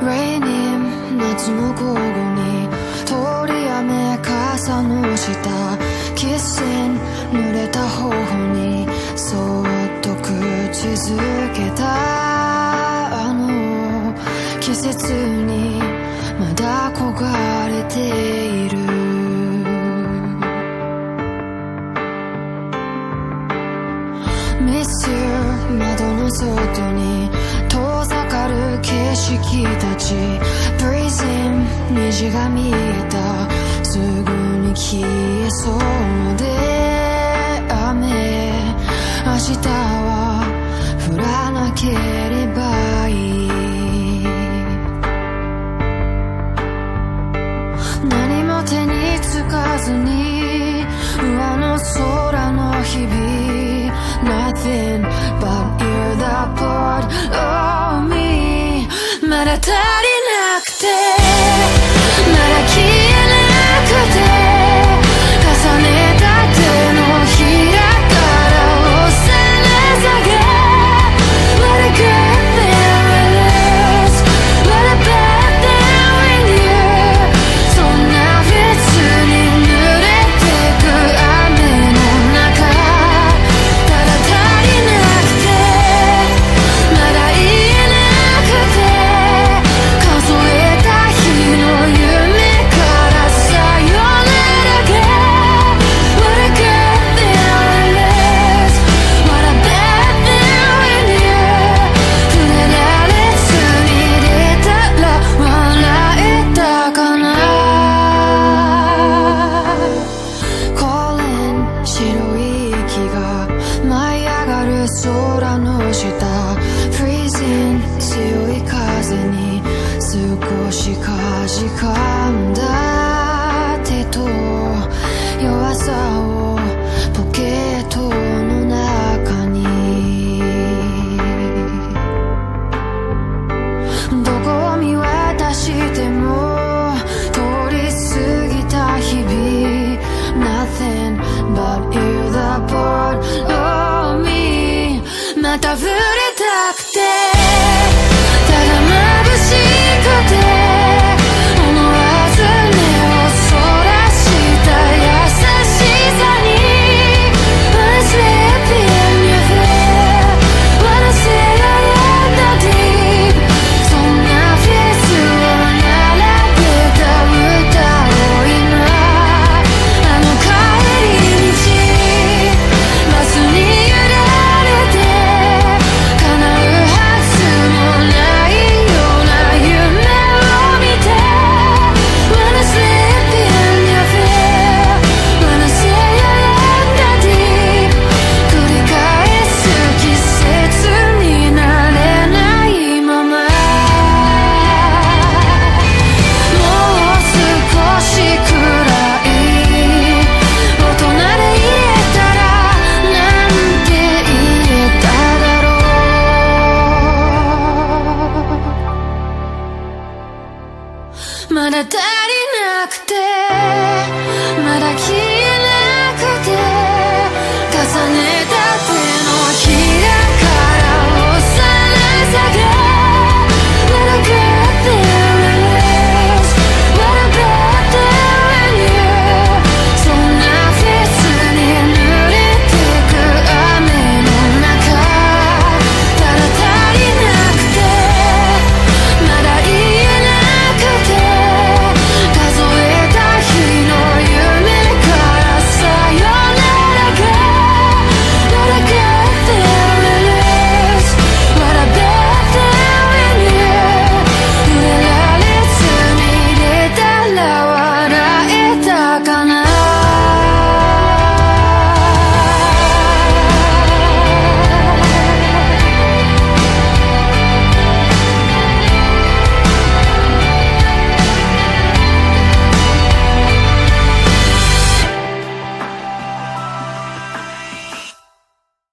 Raining 夏の午後に通り雨傘の下 Kissing 濡れた頬にそっと口づけたあの季節にまだ焦がれているMiss you 窓の外に遠ざかる景色たち Breezing 虹が見えたすぐに消えそうで雨明日は降らなければいい何も手につかずに上の空の日々Nothing but you're the part of me まだ足りなくてまだ消えなくて重ねた手のひらから押され下げ What a good thing it is What a bad thing when you そんな別に濡れてく雨の中空の下 Freezing 強い風に少しかじかんだ手と弱さをポケットの中にどこを見渡しても通り過ぎた日々 Nothing but you're the part of meまた触れたくて